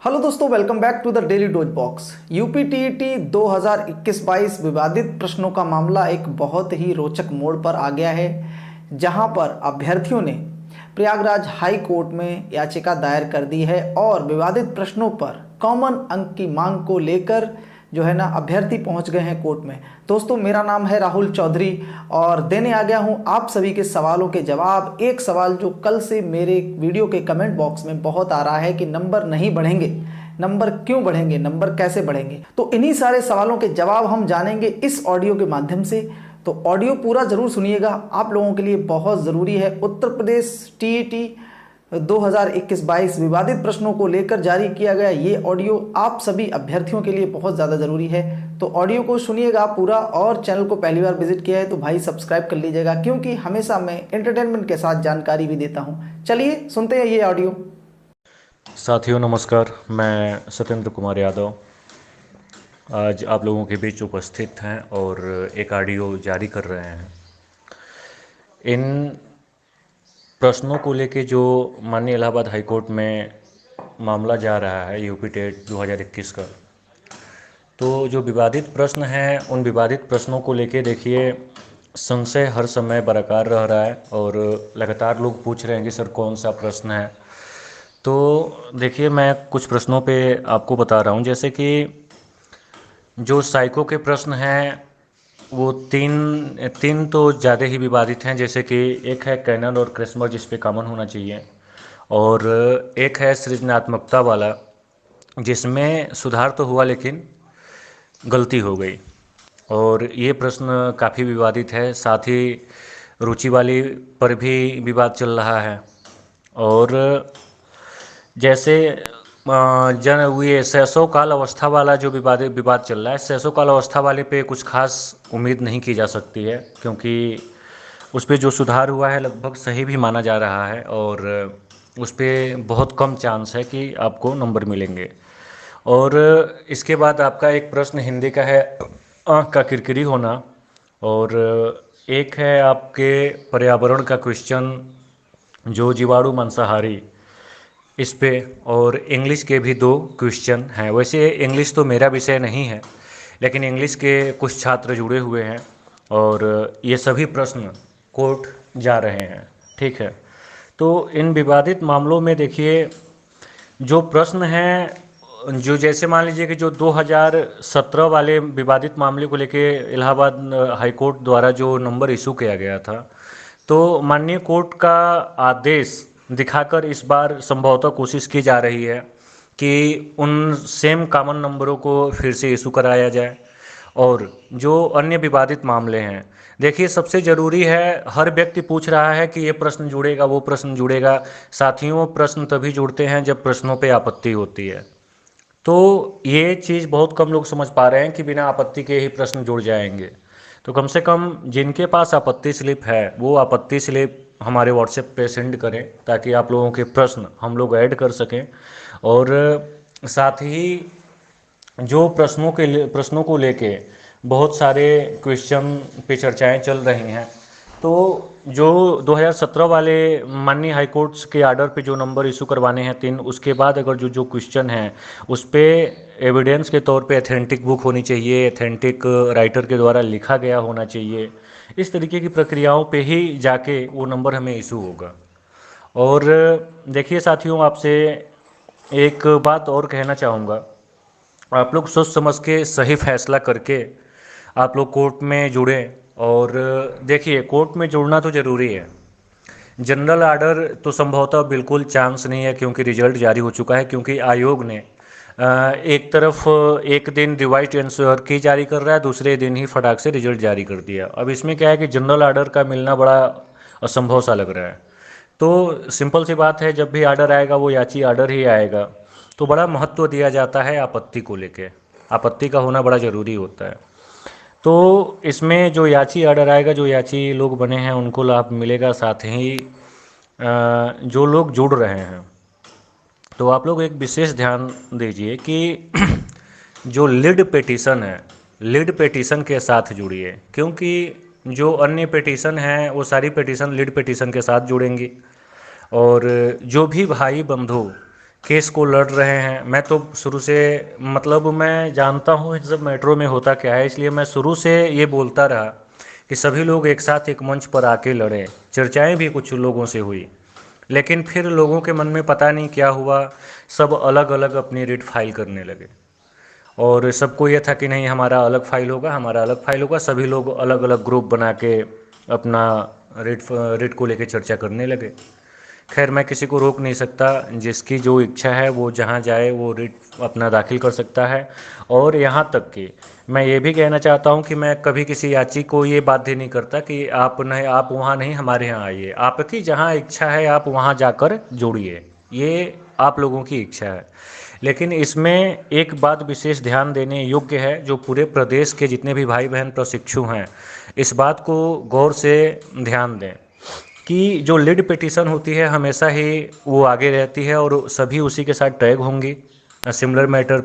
Hello दोस्तों, welcome back to the daily dose box. UP TET 2021-22 विवादित प्रश्नों का मामला एक बहुत ही रोचक मोड़ पर आ गया है, जहां पर अभ्यर्थियों ने प्रयागराज हाई कोर्ट में याचिका दायर कर दी है और विवादित प्रश्नों पर कॉमन अंक की मांग को लेकर जो है ना अभ्यर्थी पहुंच गए हैं कोर्ट में। दोस्तों, मेरा नाम है राहुल चौधरी और देने आ गया हूं आप सभी के सवालों के जवाब। एक सवाल जो कल से मेरे वीडियो के कमेंट बॉक्स में बहुत आ रहा है कि नंबर नहीं बढ़ेंगे, नंबर क्यों बढ़ेंगे, नंबर कैसे बढ़ेंगे, तो इन्हीं सारे सवालों के जवाब हम जानेंगे इस ऑडियो के माध्यम से। तो ऑडियो पूरा जरूर सुनिएगा, आप लोगों के लिए बहुत ज़रूरी है। उत्तर प्रदेश टीईटी 2021-22 विवादित प्रश्नों को लेकर जारी किया गया ये ऑडियो आप सभी अभ्यर्थियों के लिए बहुत ज़्यादा ज़रूरी है। तो ऑडियो को सुनिएगा पूरा, और चैनल को पहली बार विजिट किया है तो भाई सब्सक्राइब कर लीजिएगा, क्योंकि हमेशा मैं एंटरटेनमेंट के साथ जानकारी भी देता हूँ। चलिए सुनते हैं ये ऑडियो। साथियों नमस्कार, मैं सत्येंद्र कुमार यादव आज आप लोगों के बीच उपस्थित हैं और एक ऑडियो जारी कर रहे हैं। इन प्रश्नों को लेके जो माननीय इलाहाबाद हाई कोर्ट में मामला जा रहा है यूपी टेट 2021 का, तो जो विवादित प्रश्न हैं उन विवादित प्रश्नों को लेके देखिए संशय हर समय बरकरार रह रहा है और लगातार लोग पूछ रहे हैं कि सर कौन सा प्रश्न है। तो देखिए मैं कुछ प्रश्नों पे आपको बता रहा हूँ, जैसे कि जो साइको के प्रश्न हैं वो तीन तीन तो ज़्यादा ही विवादित हैं। जैसे कि एक है कैनन और क्रिस्मस जिस पे कॉमन होना चाहिए, और एक है सृजनात्मकता वाला जिसमें सुधार तो हुआ लेकिन गलती हो गई, और ये प्रश्न काफ़ी विवादित है। साथ ही रुचि वाली पर भी विवाद चल रहा है। और जैसे जन ये सैसो काल अवस्था वाला जो विवाद चल रहा है, सैसो काल अवस्था वाले पे कुछ खास उम्मीद नहीं की जा सकती है, क्योंकि उस पे जो सुधार हुआ है लगभग सही भी माना जा रहा है और उस पे बहुत कम चांस है कि आपको नंबर मिलेंगे। और इसके बाद आपका एक प्रश्न हिंदी का है आँख का किरकिरी होना, और एक है आपके पर्यावरण का क्वेश्चन जो जीवाणु मांसाहारी इस पे, और इंग्लिश के भी दो क्वेश्चन हैं। वैसे इंग्लिश तो मेरा विषय नहीं है, लेकिन इंग्लिश के कुछ छात्र जुड़े हुए हैं और ये सभी प्रश्न कोर्ट जा रहे हैं। ठीक है, तो इन विवादित मामलों में देखिए जो प्रश्न हैं, जो जैसे मान लीजिए कि जो 2017 वाले विवादित मामले को लेके इलाहाबाद हाई कोर्ट द्वारा जो नंबर इशू किया गया था, तो माननीय कोर्ट का आदेश दिखाकर इस बार संभवतः कोशिश की जा रही है कि उन सेम कॉमन नंबरों को फिर से इशू कराया जाए। और जो अन्य विवादित मामले हैं, देखिए सबसे ज़रूरी है, हर व्यक्ति पूछ रहा है कि ये प्रश्न जुड़ेगा वो प्रश्न जुड़ेगा। साथियों, प्रश्न तभी जुड़ते हैं जब प्रश्नों पे आपत्ति होती है। तो ये चीज़ बहुत कम लोग समझ पा रहे हैं कि बिना आपत्ति के ही प्रश्न जुड़ जाएंगे। तो कम से कम जिनके पास आपत्ति स्लिप है वो आपत्ति स्लिप हमारे व्हाट्सएप पे सेंड करें, ताकि आप लोगों के प्रश्न हम लोग ऐड कर सकें। और साथ ही जो प्रश्नों को लेके बहुत सारे क्वेश्चन पे चर्चाएं चल रही हैं, तो जो 2017 वाले माननीय हाई कोर्ट्स के आर्डर पे जो नंबर इशू करवाने हैं तीन, उसके बाद अगर जो जो क्वेश्चन हैं उस पे एविडेंस के तौर पे अथेंटिक बुक होनी चाहिए, अथेंटिक राइटर के द्वारा लिखा गया होना चाहिए। इस तरीके की प्रक्रियाओं पे ही जाके वो नंबर हमें इशू होगा। और देखिए साथियों, आपसे एक बात और कहना चाहूँगा, आप लोग सोच समझ के सही फैसला करके आप लोग कोर्ट में जुड़ें। और देखिए कोर्ट में जुड़ना तो ज़रूरी है, जनरल ऑर्डर तो संभवतः बिल्कुल चांस नहीं है, क्योंकि रिजल्ट जारी हो चुका है। क्योंकि आयोग ने एक तरफ एक दिन रिवाइज्ड एनसीईआर की जारी कर रहा है, दूसरे दिन ही फटाक से रिजल्ट जारी कर दिया। अब इसमें क्या है कि जनरल ऑर्डर का मिलना बड़ा असंभव सा लग रहा है। तो सिंपल सी बात है, जब भी ऑर्डर आएगा वो याची ऑर्डर ही आएगा। तो बड़ा महत्व दिया जाता है आपत्ति को लेके, आपत्ति का होना बड़ा ज़रूरी होता है। तो इसमें जो याची ऑर्डर आएगा, जो याची लोग बने हैं उनको लाभ मिलेगा। साथ ही जो लोग जुड़ रहे हैं, तो आप लोग एक विशेष ध्यान दीजिए कि जो लीड पेटिशन है, लीड पेटिशन के साथ जुड़िए, क्योंकि जो अन्य पेटिशन हैं वो सारी पेटिशन लीड पेटिशन के साथ जुड़ेंगी। और जो भी भाई बंधु केस को लड़ रहे हैं। मैं तो शुरू से मतलब मैं जानता हूँ इन सब मेट्रो में होता क्या है, इसलिए मैं शुरू से ये बोलता रहा कि सभी लोग एक साथ एक मंच पर आके लड़ें। चर्चाएं भी कुछ लोगों से हुई, लेकिन फिर लोगों के मन में पता नहीं क्या हुआ, सब अलग अलग अपनी रिट फाइल करने लगे। और सबको ये था कि नहीं, हमारा अलग फाइल होगा, हमारा अलग फाइल होगा। सभी लोग अलग अलग ग्रुप बना के अपना रिट को लेके चर्चा करने लगे। खैर, मैं किसी को रोक नहीं सकता, जिसकी जो इच्छा है वो जहाँ जाए वो रिट अपना दाखिल कर सकता है। और यहाँ तक कि मैं ये भी कहना चाहता हूँ कि मैं कभी किसी याची को ये बाध्य नहीं करता कि आप नहीं, आप वहाँ नहीं, हमारे यहाँ आइए। आपकी जहाँ इच्छा है आप वहाँ जाकर जुड़िए, ये आप लोगों की इच्छा है। लेकिन इसमें एक बात विशेष ध्यान देने योग्य है, जो पूरे प्रदेश के जितने भी भाई बहन प्रशिक्षु हैं, इस बात को गौर से ध्यान दें कि जो लीड पिटीशन होती है हमेशा ही वो आगे रहती है और सभी उसी के साथ टैग होंगी सिमिलर मैटर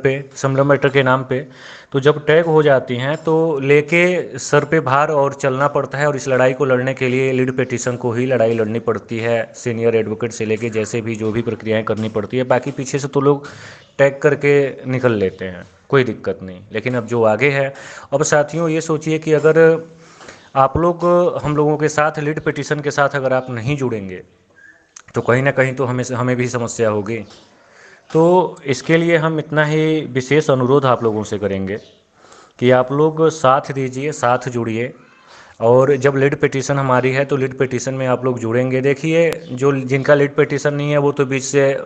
के नाम पे। तो जब टैग हो जाती हैं तो लेके सर पे भार और चलना पड़ता है, और इस लड़ाई को लड़ने के लिए लीड पिटीशन को ही लड़ाई लड़नी पड़ती है, सीनियर एडवोकेट से लेके जैसे भी जो भी प्रक्रियाएं करनी पड़ती है। बाकी पीछे से तो लोग टैग करके निकल लेते हैं, कोई दिक्कत नहीं। लेकिन अब जो आगे है, अब साथियों ये सोचिए कि अगर आप लोग हम लोगों के साथ लीड पिटीशन के साथ अगर आप नहीं जुड़ेंगे तो कहीं ना कहीं तो हमें भी समस्या होगी। तो इसके लिए हम इतना ही विशेष अनुरोध आप लोगों से करेंगे कि आप लोग साथ दीजिए, साथ जुड़िए। और जब लीड पिटीशन हमारी है तो लीड पिटीशन में आप लोग जुड़ेंगे। देखिए, जो जिनका लीड पिटीशन नहीं है वो तो बीच से,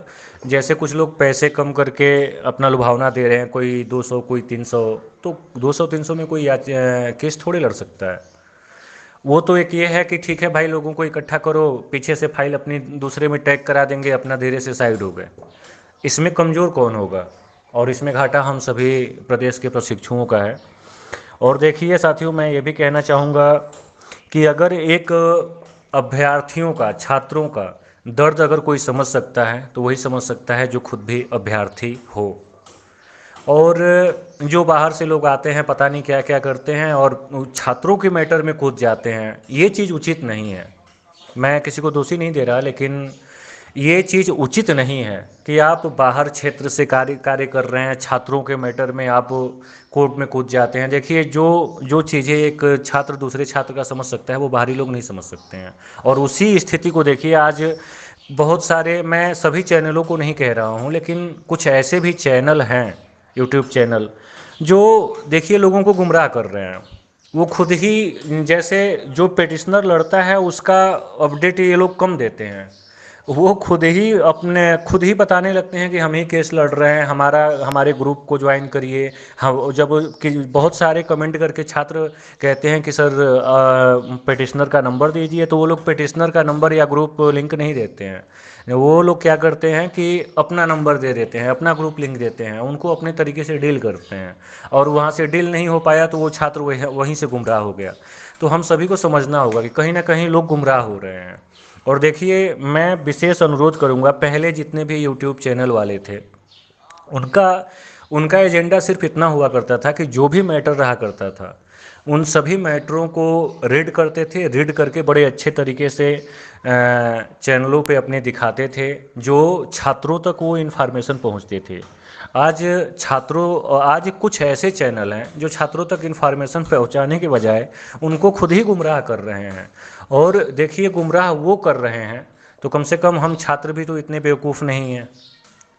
जैसे कुछ लोग पैसे कम करके अपना लुभावना दे रहे हैं, कोई 200 कोई 300, तो 200-300 में कोई केस थोड़े लड़ सकता है। वो तो एक ये है कि ठीक है भाई, लोगों को इकट्ठा करो, पीछे से फाइल अपनी दूसरे में टैग करा देंगे, अपना धीरे से साइड हो गए। इसमें कमज़ोर कौन होगा? और इसमें घाटा हम सभी प्रदेश के प्रशिक्षुओं का है। और देखिए साथियों, मैं ये भी कहना चाहूँगा कि अगर एक अभ्यर्थियों का, छात्रों का दर्द अगर कोई समझ सकता है तो वही समझ सकता है जो खुद भी अभ्यर्थी हो। और जो बाहर से लोग आते हैं पता नहीं क्या क्या करते हैं और छात्रों के मैटर में कूद जाते हैं, ये चीज़ उचित नहीं है। मैं किसी को दोषी नहीं दे रहा, लेकिन ये चीज़ उचित नहीं है कि आप बाहर क्षेत्र से कार्य कर रहे हैं, छात्रों के मैटर में आप कोर्ट में कूद जाते हैं। देखिए, जो जो चीज़ें एक छात्र दूसरे छात्र का समझ सकता है वो बाहरी लोग नहीं समझ सकते हैं। और उसी स्थिति को देखिए आज बहुत सारे, मैं सभी चैनलों को नहीं कह रहा हूँ, लेकिन कुछ ऐसे भी चैनल हैं, यूट्यूब चैनल, जो देखिए लोगों को गुमराह कर रहे हैं। वो खुद ही, जैसे जो पिटिशनर लड़ता है उसका अपडेट ये लोग कम देते हैं, वो खुद ही बताने लगते हैं कि हम ही केस लड़ रहे हैं, हमारे ग्रुप को ज्वाइन करिए। हम जब कि बहुत सारे कमेंट करके छात्र कहते हैं कि सर पिटिशनर का नंबर दीजिए, तो वो लोग पिटिशनर का नंबर या ग्रुप लिंक नहीं देते हैं। वो लोग क्या करते हैं कि अपना नंबर दे देते हैं, अपना ग्रुप लिंक देते हैं, उनको अपने तरीके से डील करते हैं। और वहाँ से डील नहीं हो पाया तो वो छात्र वहीं से गुमराह हो गया। तो हम सभी को समझना होगा कि कहीं ना कहीं लोग गुमराह हो रहे हैं। और देखिए, मैं विशेष अनुरोध करूंगा, पहले जितने भी यूट्यूब चैनल वाले थे उनका उनका एजेंडा सिर्फ इतना हुआ करता था कि जो भी मैटर रहा करता था उन सभी मैटरों को रीड करते थे, रीड करके बड़े अच्छे तरीके से चैनलों पे अपने दिखाते थे, जो छात्रों तक वो इन्फॉर्मेशन पहुंचते थे। आज कुछ ऐसे चैनल हैं जो छात्रों तक इन्फॉर्मेशन पहुंचाने के बजाय उनको खुद ही गुमराह कर रहे हैं। और देखिए, गुमराह वो कर रहे हैं तो कम से कम हम छात्र भी तो इतने बेवकूफ़ नहीं हैं।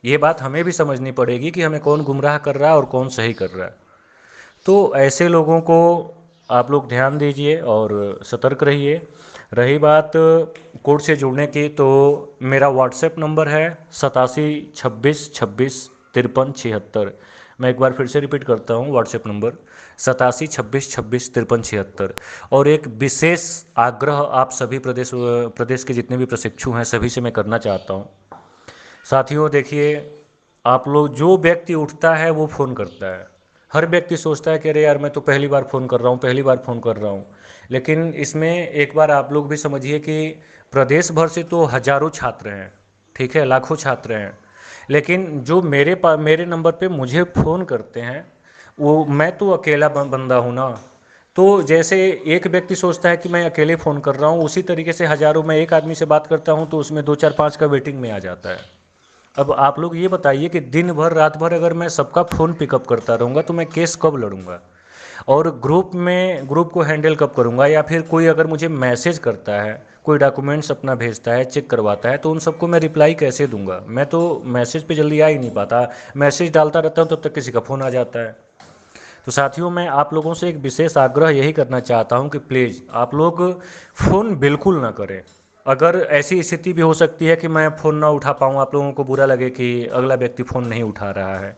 ये बात हमें भी समझनी पड़ेगी कि हमें कौन गुमराह कर रहा है और कौन सही कर रहा है। तो ऐसे लोगों को आप लोग ध्यान दीजिए और सतर्क रहिए। रही बात कोर्ट से जुड़ने की, तो मेरा व्हाट्सएप नंबर है 8726265376। मैं एक बार फिर से रिपीट करता हूँ, व्हाट्सएप नंबर 8726265376। और एक विशेष आग्रह आप सभी प्रदेश के जितने भी प्रशिक्षु हैं सभी से मैं करना चाहता हूँ। साथियों देखिए, आप लोग, जो व्यक्ति उठता है वो फ़ोन करता है। हर व्यक्ति सोचता है कि अरे यार, मैं तो पहली बार फ़ोन कर रहा हूँ। लेकिन इसमें एक बार आप लोग भी समझिए कि प्रदेश भर से तो हज़ारों छात्र हैं, ठीक है, लाखों छात्र हैं। लेकिन जो मेरे नंबर पे मुझे फ़ोन करते हैं, वो, मैं तो अकेला बंदा हूँ ना। तो जैसे एक व्यक्ति सोचता है कि मैं अकेले फ़ोन कर रहा हूँ, उसी तरीके से हज़ारों में एक आदमी से बात करता हूँ तो उसमें 2 4 5 का वेटिंग में आ जाता है। अब आप लोग ये बताइए कि दिन भर रात भर अगर मैं सबका फ़ोन पिकअप करता रहूँगा तो मैं केस कब लड़ूंगा, और ग्रुप को हैंडल कब करूँगा, या फिर कोई अगर मुझे मैसेज करता है, कोई डॉक्यूमेंट्स अपना भेजता है, चेक करवाता है, तो उन सबको मैं रिप्लाई कैसे दूंगा। मैं तो मैसेज पे जल्दी आ ही नहीं पाता, मैसेज डालता रहता हूँ तब तक किसी का फ़ोन आ जाता है। तो साथियों, मैं आप लोगों से एक विशेष आग्रह यही करना चाहता हूं कि प्लीज़ आप लोग फ़ोन बिल्कुल ना करें। अगर ऐसी स्थिति भी हो सकती है कि मैं फ़ोन ना उठा पाऊँ, आप लोगों को बुरा लगे कि अगला व्यक्ति फ़ोन नहीं उठा रहा है,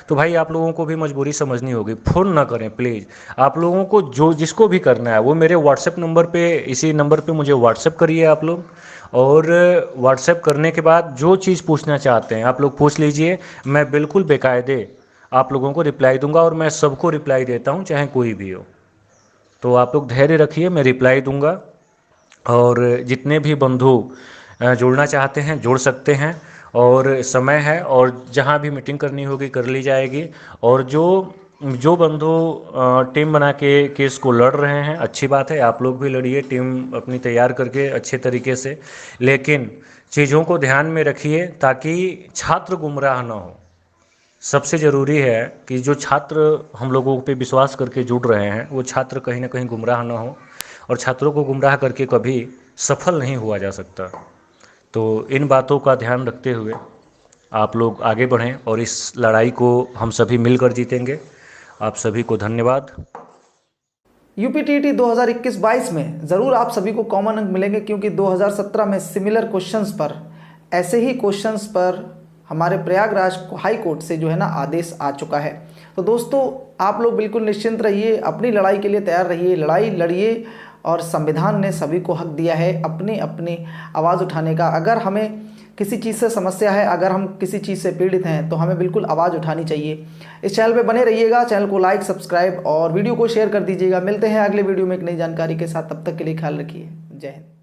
तो भाई आप लोगों को भी मजबूरी समझनी होगी। फ़ोन ना करें प्लीज़। आप लोगों को जो जिसको भी करना है वो मेरे व्हाट्सएप नंबर पे, इसी नंबर पे मुझे व्हाट्सएप करिए आप लोग, और व्हाट्सएप करने के बाद जो चीज़ पूछना चाहते हैं आप लोग पूछ लीजिए। मैं बिल्कुल बेकायदे आप लोगों को रिप्लाई दूंगा, और मैं सबको रिप्लाई देता हूं, चाहे कोई भी हो। तो आप लोग धैर्य रखिए, मैं रिप्लाई दूंगा। और जितने भी बंधु जुड़ना चाहते हैं जुड़ सकते हैं, और समय है, और जहां भी मीटिंग करनी होगी कर ली जाएगी। और जो जो बंधु टीम बना के केस को लड़ रहे हैं, अच्छी बात है, आप लोग भी लड़िए टीम अपनी तैयार करके अच्छे तरीके से, लेकिन चीज़ों को ध्यान में रखिए ताकि छात्र गुमराह ना हो। सबसे ज़रूरी है कि जो छात्र हम लोगों पे विश्वास करके जुड़ रहे हैं वो छात्र कहीं ना कहीं गुमराह ना हो, और छात्रों को गुमराह करके कभी सफल नहीं हुआ जा सकता। तो इन बातों का ध्यान रखते हुए आप लोग आगे बढ़ें, और इस लड़ाई को हम सभी मिलकर जीतेंगे। आप सभी को धन्यवाद। यूपीटीईटी 2021-22 में ज़रूर आप सभी को कॉमन अंक मिलेंगे, क्योंकि 2017 में सिमिलर क्वेश्चंस पर, ऐसे ही क्वेश्चंस पर हमारे प्रयागराज हाई कोर्ट से जो है ना आदेश आ चुका है। तो दोस्तों, आप लोग बिल्कुल निश्चिंत रहिए, अपनी लड़ाई के लिए तैयार रहिए, लड़ाई लड़िए, और संविधान ने सभी को हक दिया है अपनी अपनी आवाज़ उठाने का। अगर हमें किसी चीज़ से समस्या है, अगर हम किसी चीज़ से पीड़ित हैं, तो हमें बिल्कुल आवाज़ उठानी चाहिए। इस चैनल पे बने रहिएगा, चैनल को लाइक, सब्सक्राइब और वीडियो को शेयर कर दीजिएगा। मिलते हैं अगले वीडियो में एक नई जानकारी के साथ, तब तक के लिए ख्याल रखिए। जय हिंद।